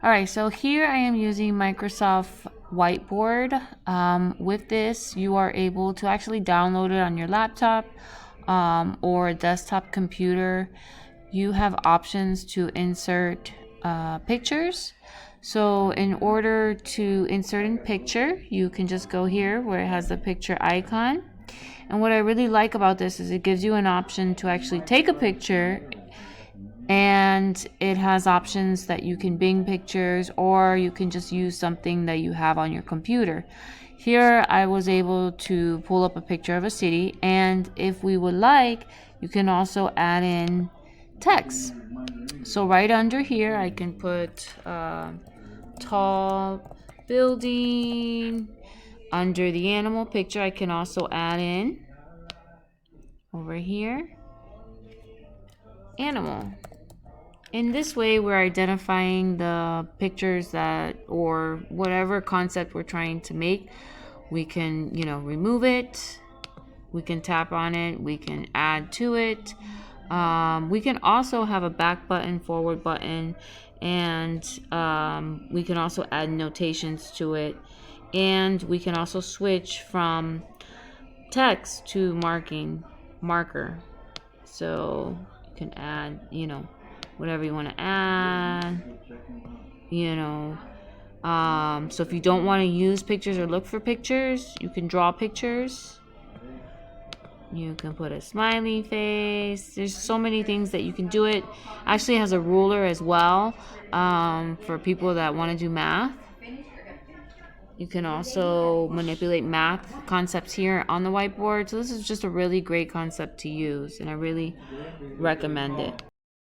All right, so here I am using Microsoft Whiteboard. With this, you are able to actually download it on your laptop or a desktop computer. You have options to insert pictures. So in order to insert in picture, you can just go here where it has the picture icon. And what I really like about this is it gives you an option to actually take a picture, and it has options that you can Bing pictures, or you can just use something that you have on your computer. Here I was able to pull up a picture of a city, and if we would like, you can also add in text. So right under here I can put tall building. Under the animal picture I can also add in over here animal. In this way, we're identifying the pictures that, or whatever concept we're trying to make. We can, remove it. We can tap on it. We can add to it. We can also have a back button, forward button, and we can also add notations to it. And we can also switch from text to marker. So you can add, whatever you want to add, so if you don't want to use pictures or look for pictures, you can draw pictures. You can put a smiley face. There's so many things that you can do. It actually has a ruler as well for people that want to do math. You can also manipulate math concepts here on the whiteboard. So this is just a really great concept to use, and I really recommend it.